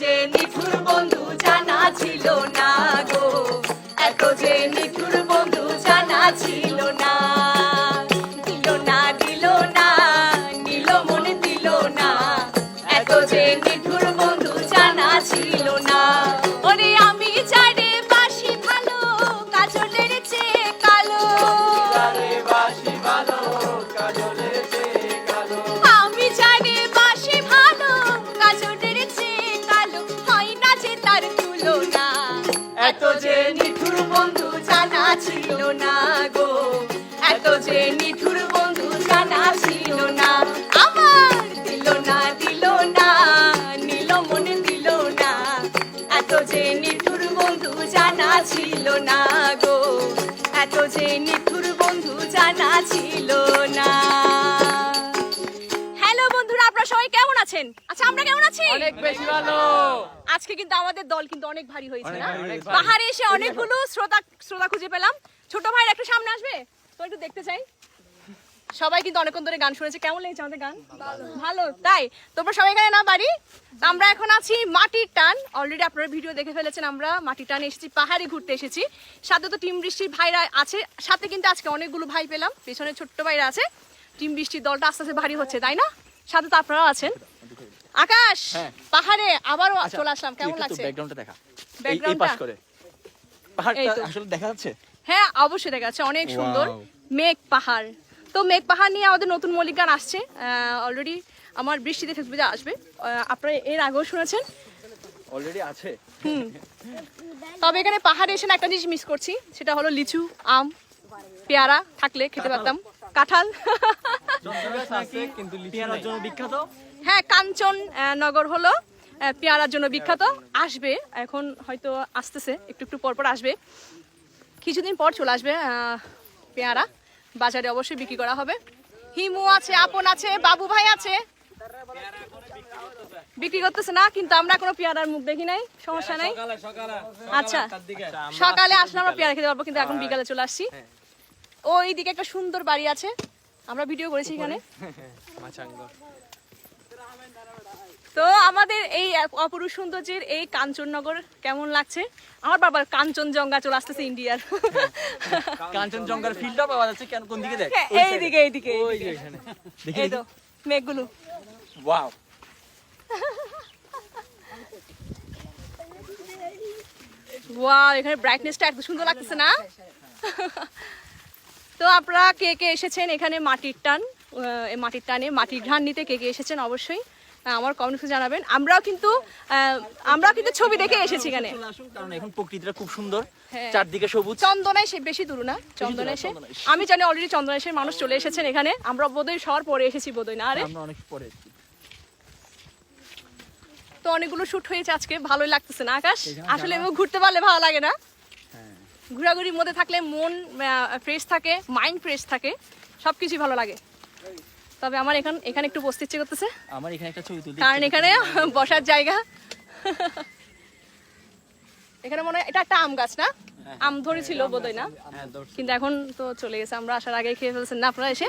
যে নিঠুর বন্ধু জানা ছিল না গো, এত যে নিঠুর বন্ধু জানা ছিল না। দিল না দিল না, নিল মনে দিল না, এত যে নিঠুর বন্ধু জানা ছিল না। ওরে আমি জানে বাসি ভালো, কাজলের চেয়ে কালো। আমি জানি বাসি ভালো, কাজলের চেয়ে কালো, হয় না যে তার তুলনা। এত যে নিঠুর বন্ধু জানা ছিল না গো, এত যে নিঠুর বন্ধু জানা ছিল না। আমার দিল না দিল না, নিল মনে দিল না, এত যে নিঠুর বন্ধু জানা ছিল না গো, এত যে নিঠুর বন্ধু জানা ছিল না। হ্যালো বন্ধুরা, আপনারা সবাই কেমন আছেন? আচ্ছা, আমরা কেমন আছি? অনেক বেশি ভালো। আজকে কিন্তু আমাদের দল কিন্তু অনেক ভারী হয়েছে না? পাহাড়ে এসে অনেকগুলো শ্রোতা খুঁজে পেলাম। ছোট ভাইয়ের একটু সামনে আসবে তো, একটু দেখতে চাই। সবাই কিন্তু অনেকক্ষণ ধরে গান শুনেছে, কেমন লেগেছে আমাদের গান? ভালো, তাই? তোমরা সবাই এখানে না বাড়ি? আমরা এখন আছি মাটির টান। অলরেডি আপনারা ভিডিও দেখে ফেলেছেন, আমরা মাটির টানে এসেছি, পাহাড়ে ঘুরতে এসেছি। সাথে তো টিম বৃষ্টির ভাইরা আছে, সাথে কিন্তু আজকে অনেকগুলো ভাই পেলাম, পেছনে ছোট্ট ভাইরা আছে। টিম বৃষ্টির দলটা আস্তে আস্তে ভারী হচ্ছে, তাই না? সাথে তো আপনারাও আছেন। আকাশ, পাহাড়ে আবারও চলে আসলাম, কেমন লাগছে? ব্যাকগ্রাউন্ডটা দেখা, এই ব্যাকগ্রাউন্ডটা পাশ করে পাহাড়টা আসলে দেখা যাচ্ছে। হ্যাঁ, অবশ্যই দেখা যাচ্ছে, অনেক সুন্দর। মেঘ পাহাড়, তো মেঘ পাহাড় নিয়ে আমাদের নতুন মৌলিক গান আসছে। অলরেডি আমার বৃষ্টিতে ফেসবুকে আসবে, আপনারা এর আগেও শুনেছেন, অলরেডি আছে। তবে এখানে পাহাড়ে এসে না একটা জিনিস মিস করছি, সেটা হলো লিচু, আম, পেয়ারা থাকলে খেতে পারতাম, কাঁঠাল। কিন্তু পেয়ারার জন্য বিখ্যাত। হ্যাঁ, কাঞ্চন নগর হলো পেয়ারার জন্য বিখ্যাত। আসবে, এখন হয়তো আসতেছে, একটু একটু পর পর আসবে, কিছুদিন পর চলে আসবে পেয়ারা, বাজারে অবশ্যই বিক্রি করা হবে। হিমু আছে, আপন আছে, বাবু ভাই আছে, বিক্রি করতেছে না, কিন্তু আমরা কোনো পেয়ারার মুখ দেখি নাই, সমস্যা নাই। আচ্ছা, সকালে আসলে আমরা পেয়ারা খেতে পারবো, কিন্তু এখন বিকালে চলে আসছি। ওই দিকে একটা সুন্দর বাড়ি আছে, আমরা ভিডিও করেছি এখানে। তো আমাদের এই অপরূপ সৌন্দর্যের এই কাঞ্চননগর কেমন লাগছে? আমার বাবার কাঞ্চনজঙ্ঘা চলে আসতেছে ইন্ডিয়ার। কাঞ্চনজঙ্ঘার ফিল্ডটা পাওয়া যাচ্ছে কেন, কোন দিকে দেখ? এইদিকে এইদিকে, ওই যে এখানে দেখি, এই তো মেঘগুলো। ওয়াও, ওয়াও, এখানে ব্রাইটনেসটা এত সুন্দর লাগতেছে না? তো আপনারা কে কে এসেছেন এখানে মাটির টান, এই মাটির টানে মাটির ঘ্রাণ নিতে কে কে এসেছেন অবশ্যই আমার কমেন্টসে জানাবেন। আমরাও কিন্তু ছবি দেখে এসেছি এখানে, কারণ এখন প্রকৃতিটা খুব সুন্দর, হ্যাঁ। চারদিকে সবুজ। চন্দনায় সে বেশি দূর না, চন্দনায় এসে আমি জানি অলরেডি চন্দনায় এসে মানুষ চলে এসেছেন এখানে। আমরা বোধহয় শহর পরে এসেছি বোধহয়, না? আরে আমরা অনেক পরে এসেছি। তো অনেকগুলো শুট হয়েছে আজকে, ভালোই লাগতেছে না আকাশ? আসলে এমন ঘুরতে পারলে ভালো লাগে না? ঘোরাঘুরির মধ্যে থাকলে মন ফ্রেশ থাকে, মাইন্ড ফ্রেশ থাকে, সবকিছু ভালো লাগে। তবে আমার এখানে একটু বসতে ইচ্ছে করতেছে, আমার এখানে একটা ছবি তুলতে, কারণ এখানে বসার জায়গা। এখানে মনে হয় এটা একটা আম গাছ, না? আম ধরেছিল বোধহয়, না? কিন্তু এখন তো চলে গেছে, আমরা আসার আগে খেয়ে ফেলছেন না আপনারা এসে?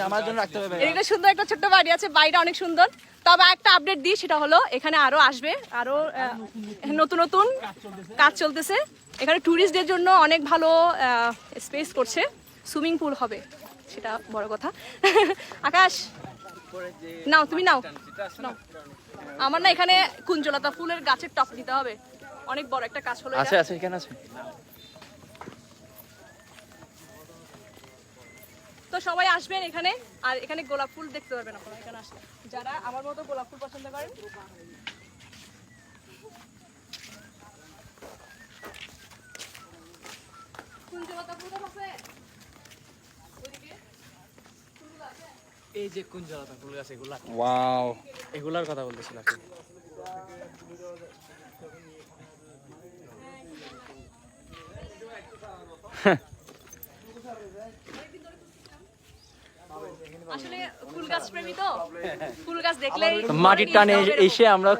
আমার জন্য রাখতে হবে। এখানে সুন্দর একটা ছোট্ট বাড়ি আছে, বাড়িটা অনেক সুন্দর। তবে একটা আপডেট দিই, সেটা হলো এখানে আরো আসবে, আরো নতুন নতুন কাজ চলতেছে। এখানে ট্যুরিস্টদের জন্য অনেক ভালো স্পেস করছে, সুইমিং পুল হবে, সেটা বড় কথা। আকাশ, নাও, তুমি নাও। আমার না এখানে কুঞ্জলতা ফুলের গাছের টপ দিতে হবে, অনেক বড় একটা কাজ হলো। আছে আছে, এখানে আছে। তো সবাই আসবেন এখানে, আর এখানে গোলাপ ফুল দেখতে পারবেন আপনারা এখানে আসলে, যারা আমার মতো গোলাপ ফুল পছন্দ করেন। কুঞ্জলতা ফুল আছে ওইদিকে, ফুলগুলো আছে। এই যে কুঞ্জলতা ফুল গাছ, এগুলা ওয়াও, এগুলার কথা বলতেছিলাম। আসলে ফুল গাছ প্রেমী তো, ফুল গাছ দেখলে মাটির টানে এসে আমরা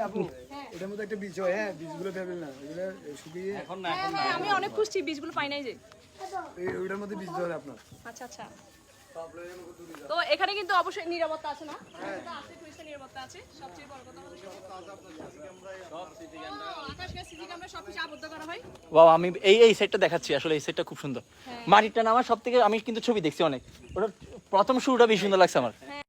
এটার মধ্যে একটা বীজ হয়, হ্যাঁ, বীজগুলো ফেলবেন না, এগুলো শুকিয়ে এখন আমি অনেক খুঁজছি, বীজগুলো পাই নাই যে। ওইটার মধ্যে বীজ ধরে আপনার। আচ্ছা আচ্ছা, তো এখানে কিন্তু অবশ্যই নিরাপত্তা আছে না? আছে, টুরিস্টের নিরাপত্তা আছে। সবচেয়ে বড় কথা হলো আকাশ গ্যাস সিসি ক্যামেরা সবকিছু আবদ্ধ করা হয়। ওয়াও, আমি এই সেটটা দেখাচ্ছি, আসলে এই সেটটা খুব সুন্দর। মাটিটা নামার সব থেকে, আমি কিন্তু ছবি দেখছি অনেক, ওটা প্রথম শুরুটা বেশি সুন্দর লাগছে আমার।